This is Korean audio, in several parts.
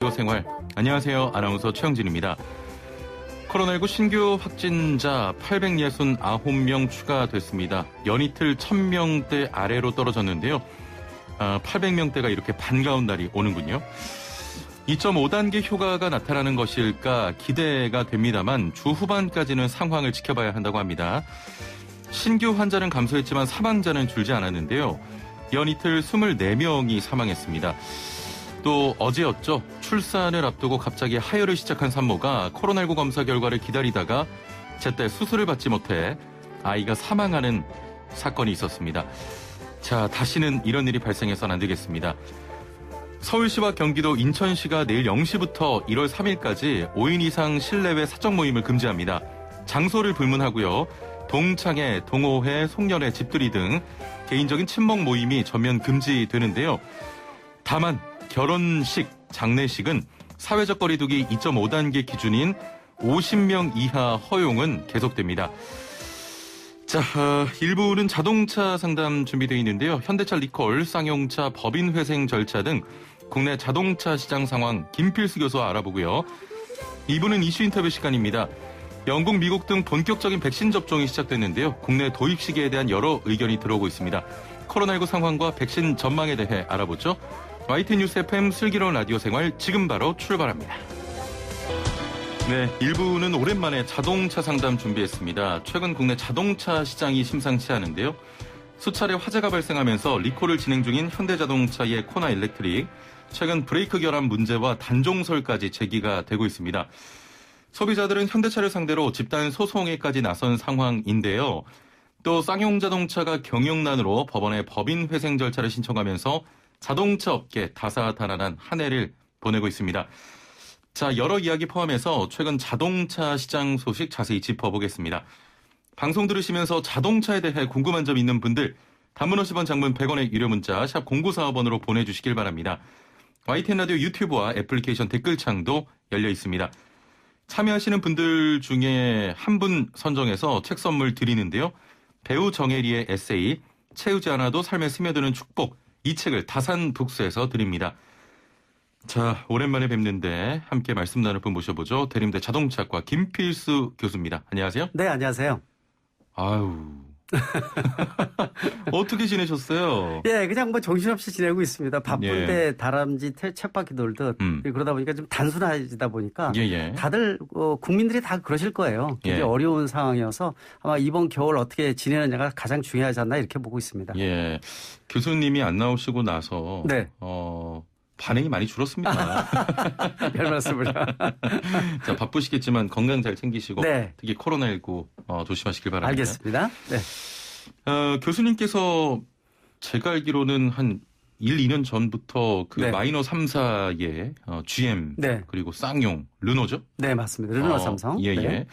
생활. 안녕하세요. 아나운서 최영진입니다. 코로나19 신규 확진자 869명 추가됐습니다. 연이틀 1000명대 아래로 떨어졌는데요. 800명대가 이렇게 반가운 날이 오는군요. 2.5단계 효과가 나타나는 것일까 기대가 됩니다만 주 후반까지는 상황을 지켜봐야 한다고 합니다. 신규 환자는 감소했지만 사망자는 줄지 않았는데요. 연이틀 24명이 사망했습니다. 또 어제였죠. 출산을 앞두고 갑자기 하혈을 시작한 산모가 코로나19 검사 결과를 기다리다가 제때 수술을 받지 못해 아이가 사망하는 사건이 있었습니다. 자, 다시는 이런 일이 발생해서는 안 되겠습니다. 서울시와 경기도 인천시가 내일 0시부터 1월 3일까지 5인 이상 실내외 사적 모임을 금지합니다. 장소를 불문하고요. 동창회, 동호회, 송년회, 집들이 등 개인적인 친목 모임이 전면 금지되는데요. 다만 결혼식, 장례식은 사회적 거리두기 2.5단계 기준인 50명 이하 허용은 계속됩니다. 자, 1부는 자동차 상담 준비되어 있는데요. 현대차 리콜, 쌍용차 법인 회생 절차 등 국내 자동차 시장 상황 김필수 교수와 알아보고요. 2부는 이슈 인터뷰 시간입니다. 영국, 미국 등 본격적인 백신 접종이 시작됐는데요. 국내 도입 시기에 대한 여러 의견이 들어오고 있습니다. 코로나19 상황과 백신 전망에 대해 알아보죠. YTN 뉴스 FM 슬기로운 라디오 생활 지금 바로 출발합니다. 네, 1부는 오랜만에 자동차 상담 준비했습니다. 최근 국내 자동차 시장이 심상치 않은데요. 수차례 화재가 발생하면서 리콜을 진행 중인 현대자동차의 코나 일렉트릭, 최근 브레이크 결함 문제와 단종설까지 제기가 되고 있습니다. 소비자들은 현대차를 상대로 집단 소송에까지 나선 상황인데요. 또 쌍용자동차가 경영난으로 법원에 법인 회생 절차를 신청하면서 자동차 업계 다사다난한 한 해를 보내고 있습니다. 자, 여러 이야기 포함해서 최근 자동차 시장 소식 자세히 짚어보겠습니다. 방송 들으시면서 자동차에 대해 궁금한 점 있는 분들 단문 50원, 장문 100원의 유료 문자 샵 0945번으로 보내주시길 바랍니다. YTN 라디오 유튜브와 애플리케이션 댓글창도 열려 있습니다. 참여하시는 분들 중에 한 분 선정해서 책 선물 드리는데요. 배우 정혜리의 에세이 채우지 않아도 삶에 스며드는 축복, 이 책을 다산 북스에서 드립니다. 자, 오랜만에 뵙는데 함께 말씀 나눌 분 모셔보죠. 대림대 자동차과 김필수 교수입니다. 안녕하세요. 네, 안녕하세요. 아유. 어떻게 지내셨어요? 예, 그냥 뭐 정신없이 지내고 있습니다. 바쁜데 다람쥐 쳇바퀴 돌듯 그러다 보니까 좀 단순해지다 보니까 다들 국민들이 다 그러실 거예요. 굉장히 어려운 상황이어서 아마 이번 겨울 어떻게 지내느냐가 가장 중요하지 않나 이렇게 보고 있습니다. 예, 교수님이 안 나오시고 나서 반응이 많이 줄었습니다. 별 말씀을. 자, 바쁘시겠지만 건강 잘 챙기시고 특히 코로나19 조심하시길 바랍니다. 알겠습니다. 네. 교수님께서 제가 알기로는 한 1, 2년 전부터 그 마이너 3사의 GM 그리고 쌍용, 르노죠? 네, 맞습니다. 르노 삼성. 예.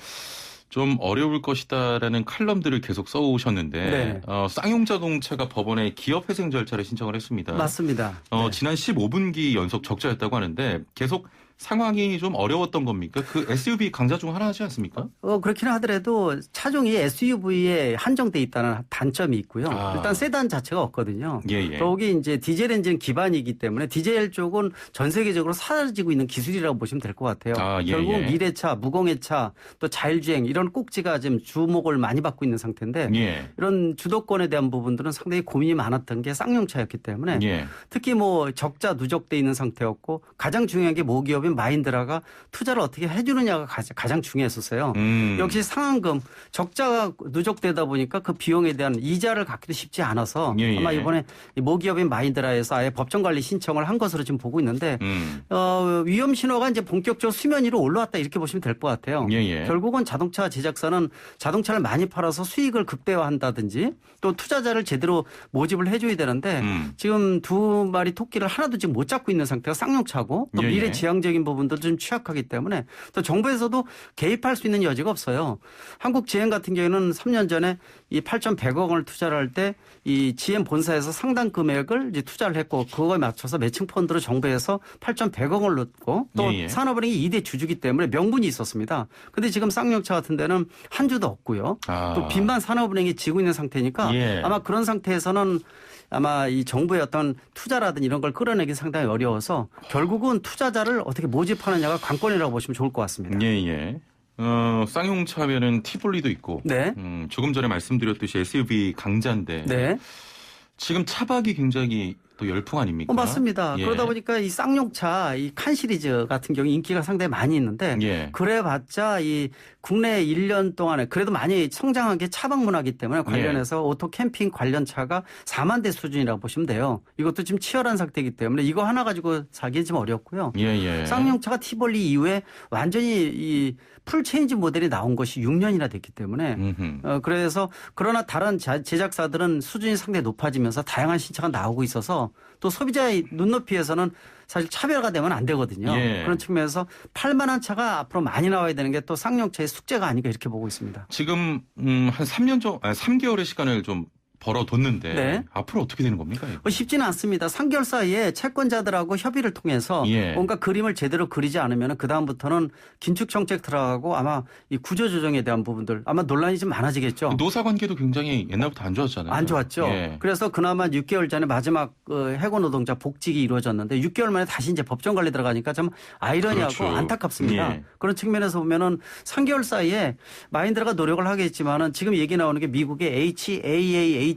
좀 어려울 것이다라는 칼럼들을 계속 써오셨는데 쌍용자동차가 법원에 기업회생 절차를 신청을 했습니다. 맞습니다. 지난 15분기 연속 적자였다고 하는데 계속 상황이 좀 어려웠던 겁니까? 그 SUV 강자 중 하나지 않습니까? 그렇긴 하더라도 차종이 SUV에 한정돼 있다는 단점이 있고요. 일단 세단 자체가 없거든요. 더욱이 이제 디젤 엔진 기반이기 때문에 디젤 쪽은 전 세계적으로 사라지고 있는 기술이라고 보시면 될 것 같아요. 결국 미래차, 무공해차, 또 자율주행 이런 꼭지가 지금 주목을 많이 받고 있는 상태인데 이런 주도권에 대한 부분들은 상당히 고민이 많았던 게 쌍용차였기 때문에 특히 뭐 적자 누적돼 있는 상태였고 가장 중요한 게 모기업인 마인드라가 투자를 어떻게 해주느냐가 가장 중요했었어요. 역시 상한금 적자가 누적되다 보니까 그 비용에 대한 이자를 갚기도 쉽지 않아서 아마 이번에 모기업인 마인드라에서 아예 법정관리 신청을 한 것으로 지금 보고 있는데 위험 신호가 이제 본격적으로 수면 위로 올라왔다 이렇게 보시면 될 것 같아요. 결국은 자동차 제작사는 자동차를 많이 팔아서 수익을 극대화한다든지 또 투자자를 제대로 모집을 해줘야 되는데 지금 두 마리 토끼를 하나도 지금 못 잡고 있는 상태가 쌍용차고 또 미래지향적인 부분도 좀 취약하기 때문에 또 정부에서도 개입할 수 있는 여지가 없어요. 한국GM 같은 경우에는 3년 전에 이 8,100억 원을 투자를 할 때 이 GM 본사에서 상당 금액을 이제 투자를 했고 그거에 맞춰서 매칭 펀드로 정부에서 8,100억 원을 넣고 또 산업은행이 2대 주주기 때문에 명분이 있었습니다. 그런데 지금 쌍용차 같은 데는 한 주도 없고요. 또 빚만 산업은행이 지고 있는 상태니까 아마 그런 상태에서는 아마 이 정부의 어떤 투자라든 이런 걸 끌어내기 상당히 어려워서 결국은 투자자를 어떻게 모집하느냐가 관건이라고 보시면 좋을 것 같습니다. 예, 예. 쌍용차면은 티볼리도 있고, 네. 조금 전에 말씀드렸듯이 SUV 강자인데, 네. 지금 차박이 굉장히 또 열풍 아닙니까? 맞습니다. 예. 그러다 보니까 이 쌍용차, 이 칸 시리즈 같은 경우 인기가 상당히 많이 있는데, 예. 그래봤자 이 국내 1년 동안에 그래도 많이 성장한 게 차박 문화이기 때문에 관련해서 오토 캠핑 관련 차가 4만 대 수준이라고 보시면 돼요. 이것도 지금 치열한 상태이기 때문에 이거 하나 가지고 사기는 좀 어렵고요. 예. 쌍용차가 티볼리 이후에 완전히 이 풀체인지 모델이 나온 것이 6년이나 됐기 때문에 그래서 그러나 다른 제작사들은 수준이 상당히 높아지면서 다양한 신차가 나오고 있어서 또 소비자의 눈높이에서는 사실 차별화가 되면 안 되거든요. 예. 그런 측면에서 팔만한 차가 앞으로 많이 나와야 되는 게 또 쌍용차의 숙제가 아닌가 이렇게 보고 있습니다. 지금 한 3개월의 시간을 좀 벌어뒀는데 네. 앞으로 어떻게 되는 겁니까? 이거? 쉽지는 않습니다. 3개월 사이에 채권자들하고 협의를 통해서 뭔가 그림을 제대로 그리지 않으면 그다음부터는 긴축 정책 들어가고 아마 이 구조 조정에 대한 부분들 아마 논란이 좀 많아지겠죠. 노사 관계도 굉장히 옛날부터 안 좋았잖아요. 안 좋았죠. 예. 그래서 그나마 6개월 전에 마지막 해고 노동자 복직이 이루어졌는데 6개월 만에 다시 이제 법정 관리 들어가니까 좀 아이러니하고 그렇죠. 안타깝습니다. 예. 그런 측면에서 보면은 3개월 사이에 마인드라가 노력을 하겠지만은 지금 얘기 나오는 게 미국의 HAAH라는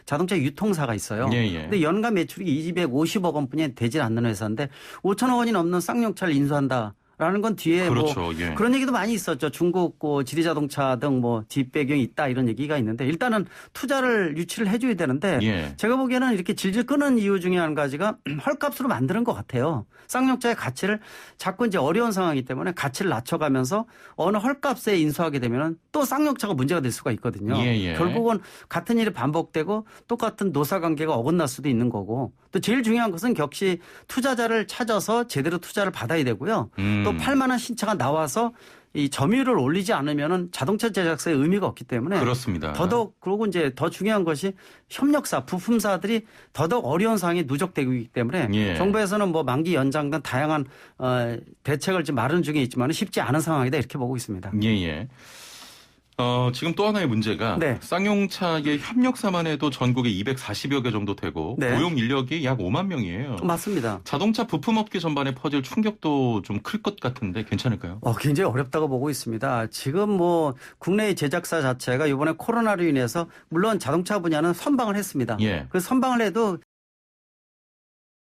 자동차 유통사가 있어요. 근데 연간 매출이 250억 원뿐이 되질 않는 회사인데 5천억 원이 넘는 쌍용차를 인수한다. 라는 건 뒤에 그렇죠. 예. 그런 얘기도 많이 있었죠. 중국 지리자동차 등 뒷배경이 있다 이런 얘기가 있는데 일단은 투자를 유치를 해줘야 되는데 제가 보기에는 이렇게 질질 끄는 이유 중에 한 가지가 헐값으로 만드는 것 같아요. 쌍용차의 가치를 자꾸 이제 어려운 상황이기 때문에 가치를 낮춰가면서 어느 헐값에 인수하게 되면 또 쌍용차가 문제가 될 수가 있거든요. 결국은 같은 일이 반복되고 똑같은 노사관계가 어긋날 수도 있는 거고 또 제일 중요한 것은 역시 투자자를 찾아서 제대로 투자를 받아야 되고요. 또 팔만한 신차가 나와서 이 점유율을 올리지 않으면은 자동차 제작사의 의미가 없기 때문에 그렇습니다. 더더욱 그리고 이제 더 중요한 것이 협력사, 부품사들이 더더욱 어려운 상황이 누적되고 있기 때문에 정부에서는 만기 연장 등 다양한 대책을 지금 마련 중에 있지만 쉽지 않은 상황이다 이렇게 보고 있습니다. 예. 지금 또 하나의 문제가 쌍용차의 협력사만 해도 전국에 240여 개 정도 되고 고용 인력이 약 5만 명이에요. 맞습니다. 자동차 부품업계 전반에 퍼질 충격도 좀 클 것 같은데 괜찮을까요? 굉장히 어렵다고 보고 있습니다. 지금 국내의 제작사 자체가 이번에 코로나로 인해서 물론 자동차 분야는 선방을 했습니다. 그 선방을 해도